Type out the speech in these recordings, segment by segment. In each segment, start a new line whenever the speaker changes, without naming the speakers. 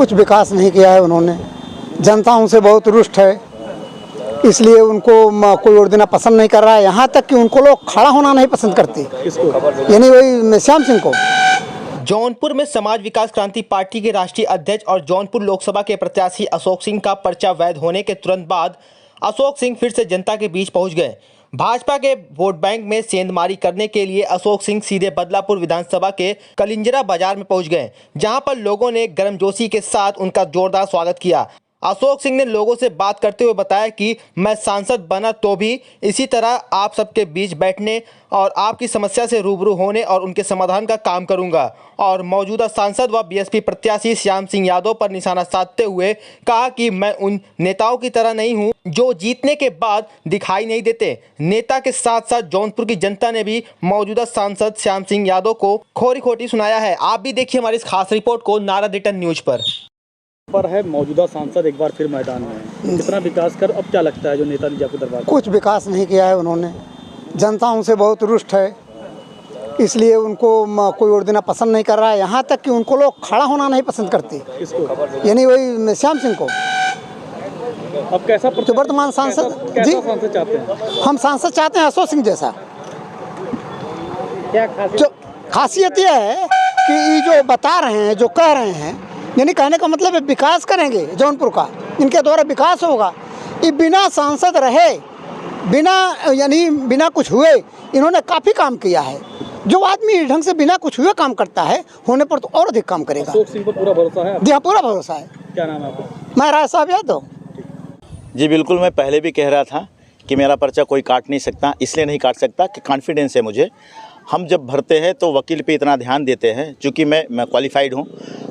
कुछ विकास नहीं किया है उन्होंने। जनता उनसे बहुत रुष्ट है, इसलिए उनको कोई और देना पसंद नहीं कर रहा है। यहाँ तक कि उनको लोग खड़ा होना नहीं पसंद करते, यानी वही श्याम सिंह को।
जौनपुर में समाज विकास क्रांति पार्टी के राष्ट्रीय अध्यक्ष और जौनपुर लोकसभा के प्रत्याशी अशोक सिंह का पर्चा वैध होने के तुरंत बाद अशोक सिंह फिर से जनता के बीच पहुंच गए। भाजपा के वोट बैंक में सेंधमारी करने के लिए अशोक सिंह सीधे बदलापुर विधानसभा के कलिंजरा बाजार में पहुंच गए, जहां पर लोगों ने गर्मजोशी के साथ उनका जोरदार स्वागत किया। अशोक सिंह ने लोगों से बात करते हुए बताया कि मैं सांसद बना तो भी इसी तरह आप सबके बीच बैठने और आपकी समस्या से रूबरू होने और उनके समाधान का काम करूंगा। और मौजूदा सांसद व बीएसपी प्रत्याशी श्याम सिंह यादव पर निशाना साधते हुए कहा कि मैं उन नेताओं की तरह नहीं हूं जो जीतने के बाद दिखाई नहीं देते। नेता के साथ साथ जौनपुर की जनता ने भी मौजूदा सांसद श्याम सिंह यादव को खोरी खोटी सुनाया है। आप भी देखिए हमारी इस खास रिपोर्ट को नारा रिटर्न न्यूज पर
है। मौजूदा सांसद एक बार फिर मैदान में है, कितना विकास कर, अब क्या लगता है जो नेता ने जाकर दरबार?
कुछ विकास नहीं किया है उन्होंने। जनता उनसे बहुत रुष्ट है, इसलिए उनको कोई और देना पसंद नहीं कर रहा है। यहाँ तक कि उनको लोग खड़ा होना नहीं पसंद करते, यानी वही श्याम सिंह को।
अब कैसा
जो वर्तमान सांसद जी
सांसद चाहते हैं?
हम सांसद चाहते हैं अशोक सिंह जैसा।
क्या
जो खासियत यह है कि ये जो बता रहे हैं, जो कह रहे हैं, यानी कहने का मतलब है विकास करेंगे जौनपुर का, इनके द्वारा विकास होगा। ये बिना सांसद रहे, बिना कुछ हुए इन्होंने काफ़ी काम किया है। जो आदमी ढंग से बिना कुछ हुए काम करता है, होने पर तो और अधिक काम करेगा।
अशोक सिंह पर पूरा भरोसा है?
जी हाँ, पूरा भरोसा है।
क्या नाम है आपका?
मैं राय साहब यादव।
जी बिल्कुल, मैं पहले भी कह रहा था कि मेरा पर्चा कोई काट नहीं सकता। इसलिए नहीं काट सकता कि कॉन्फिडेंस है मुझे। हम जब भरते हैं तो वकील पे इतना ध्यान देते हैं, चूँकि मैं क्वालिफाइड हूँ।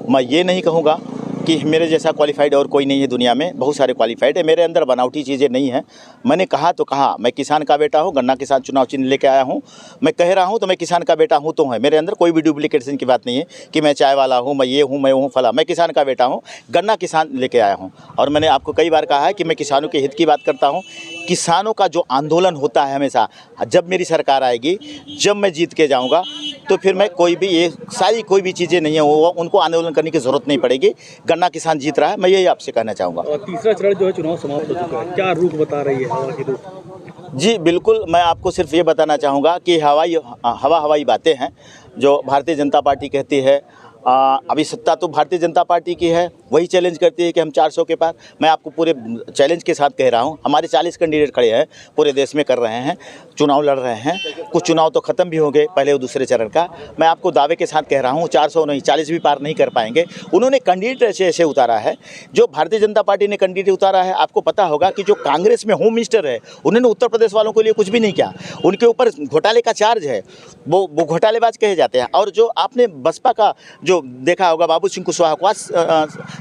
मैं ये नहीं कहूँगा कि मेरे जैसा क्वालिफाइड और कोई नहीं है दुनिया में, बहुत सारे क्वालिफाइड है। मेरे अंदर बनावटी चीज़ें नहीं हैं। मैंने कहा तो कहा, मैं किसान का बेटा हूँ, गन्ना किसान चुनाव चिन्ह लेके आया हूँ। मैं कह रहा हूँ तो मैं किसान का बेटा हूँ तो है। मेरे अंदर कोई भी डुप्लीकेशन की बात नहीं है कि मैं चाय वाला हूँ, मैं ये हूँ, मैं हूँ फला। मैं किसान का बेटा हूँ, गन्ना किसान लेके आया हूँ। और मैंने आपको कई बार कहा है कि मैं किसानों के हित की बात करता हूँ। किसानों का जो आंदोलन होता है हमेशा, जब मेरी सरकार आएगी, जब मैं जीत के जाऊँगा, तो फिर मैं कोई भी ये सारी कोई भी चीज़ें नहीं है वो उनको आंदोलन करने की ज़रूरत नहीं पड़ेगी। गन्ना किसान जीत रहा है, मैं यही आपसे कहना चाहूँगा।
और तीसरा चरण जो है चुनाव समाप्त हो चुका है, क्या रुख बता रही है हवा की रुख?
जी बिल्कुल, मैं आपको सिर्फ ये बताना चाहूँगा कि हवाई बातें हैं जो भारतीय जनता पार्टी कहती है। अभी सत्ता तो भारतीय जनता पार्टी की है, वही चैलेंज करती है कि हम 400 के पार। मैं आपको पूरे चैलेंज के साथ कह रहा हूँ, हमारे 40 कैंडिडेट खड़े हैं, पूरे देश में कर रहे हैं, चुनाव लड़ रहे हैं। कुछ चुनाव तो ख़त्म भी होंगे पहले और दूसरे चरण का। मैं आपको दावे के साथ कह रहा हूँ 400 नहीं, 40 भी पार नहीं कर पाएंगे। उन्होंने कैंडिडेट ऐसे उतारा है, जो भारतीय जनता पार्टी ने कैंडिडेट उतारा है। आपको पता होगा कि जो कांग्रेस में होम मिनिस्टर है, उन्होंने उत्तर प्रदेश वालों के लिए कुछ भी नहीं किया। उनके ऊपर घोटाले का चार्ज है, वो घोटालेबाज कहे जाते हैं। और जो आपने बसपा का जो देखा होगा, बाबू सिंह कुशवाहा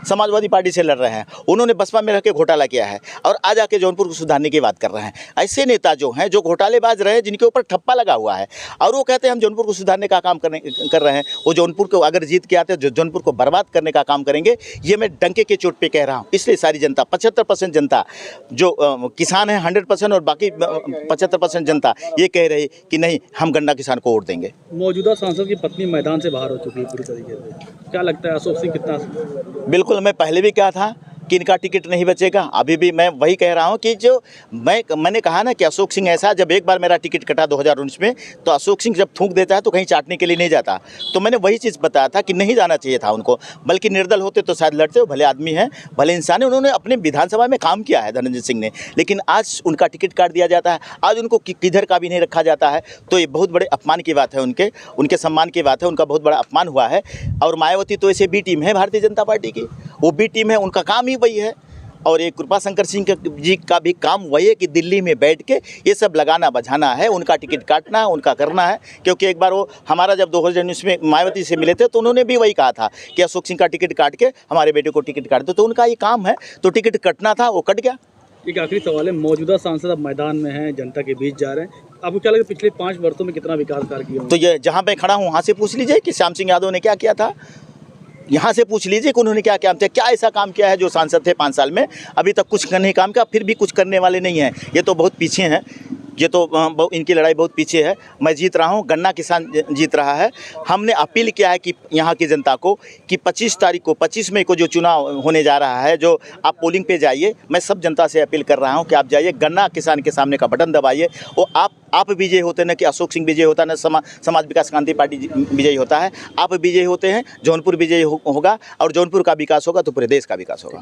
समाजवादी पार्टी से लड़ रहे हैं, उन्होंने बसपा में रह के घोटाला किया है और आज आके जौनपुर को सुधारने की बात कर रहे हैं। ऐसे नेता जो हैं, जो घोटालेबाज रहे, जिनके ऊपर ठप्पा लगा हुआ है, और वो कहते हैं हम जौनपुर को सुधारने का काम कर रहे हैं। वो जौनपुर को अगर जीत के आते हैं, जो जौनपुर को बर्बाद करने का काम करेंगे। ये मैं डंके के चोट पे कह रहा हूँ। इसलिए सारी जनता, 75% जनता जो किसान है 100%, और बाकी 75% जनता ये कह रही कि नहीं, हम गन्ना किसान को वोट देंगे।
मौजूदा सांसद की पत्नी मैदान से बाहर हो चुकी है पूरी तरीके से, क्या लगता है अशोक सिंह कितना?
बिल्कुल, मैं पहले भी कहा था कि इनका टिकट नहीं बचेगा। अभी भी मैं वही कह रहा हूं कि जो मैंने कहा ना कि अशोक सिंह ऐसा, जब एक बार मेरा टिकट कटा 2019 में, तो अशोक सिंह जब थूक देता है तो कहीं चाटने के लिए नहीं जाता। तो मैंने वही चीज़ बताया था कि नहीं जाना चाहिए था उनको, बल्कि निर्दल होते तो शायद लड़ते। वो भले आदमी हैं, भले इंसान है, उन्होंने अपने विधानसभा में काम किया है धनंजय सिंह ने, लेकिन आज उनका टिकट काट दिया जाता है, आज उनको किधर का भी नहीं रखा जाता है। तो ये बहुत बड़े अपमान की बात है, उनके सम्मान की बात है। उनका बहुत बड़ा अपमान हुआ है। और मायावती तो ऐसे बी टीम है भारतीय जनता पार्टी की, वो बी टीम है, उनका काम ही वही है। और ये कृपाशंकर सिंह जी का भी काम वही है कि दिल्ली में बैठ के ये सब लगाना बजाना है, उनका टिकट काटना, उनका करना है। क्योंकि एक बार वो हमारा जब 2019 में मायावती से मिले थे, तो उन्होंने भी वही कहा था कि अशोक सिंह का टिकट काट के हमारे बेटे को टिकट काट दो। तो उनका ये काम है, तो टिकट कटना था, वो कट गया।
एक आखिरी सवाल है, मौजूदा सांसद अब मैदान में हैं, जनता के बीच जा रहे हैं, आपको क्या लगता है पिछले 5 वर्षों में कितना विकास कार्य किया?
तो ये जहाँ मैं खड़ा हूँ वहाँ से पूछ लीजिए कि श्याम सिंह यादव ने क्या किया था। यहाँ से पूछ लीजिए कि उन्होंने क्या काम किया, क्या ऐसा काम किया है जो सांसद थे 5 साल में, अभी तक कुछ नहीं काम किया, फिर भी कुछ करने वाले नहीं हैं। ये तो बहुत पीछे हैं। ये तो इनकी लड़ाई बहुत पीछे है। मैं जीत रहा हूँ, गन्ना किसान जीत रहा है। हमने अपील किया है कि यहाँ की जनता को कि 25 मई को जो चुनाव होने जा रहा है, जो आप पोलिंग पे जाइए। मैं सब जनता से अपील कर रहा हूँ कि आप जाइए, गन्ना किसान के सामने का बटन दबाइए। वो आप विजयी होते हैं, न कि अशोक सिंह विजयी होता है, न समाज विकास क्रांति पार्टी विजयी होता है। आप विजयी होते हैं, जौनपुर विजयी होगा, और जौनपुर का विकास होगा तो पूरे देश का विकास होगा।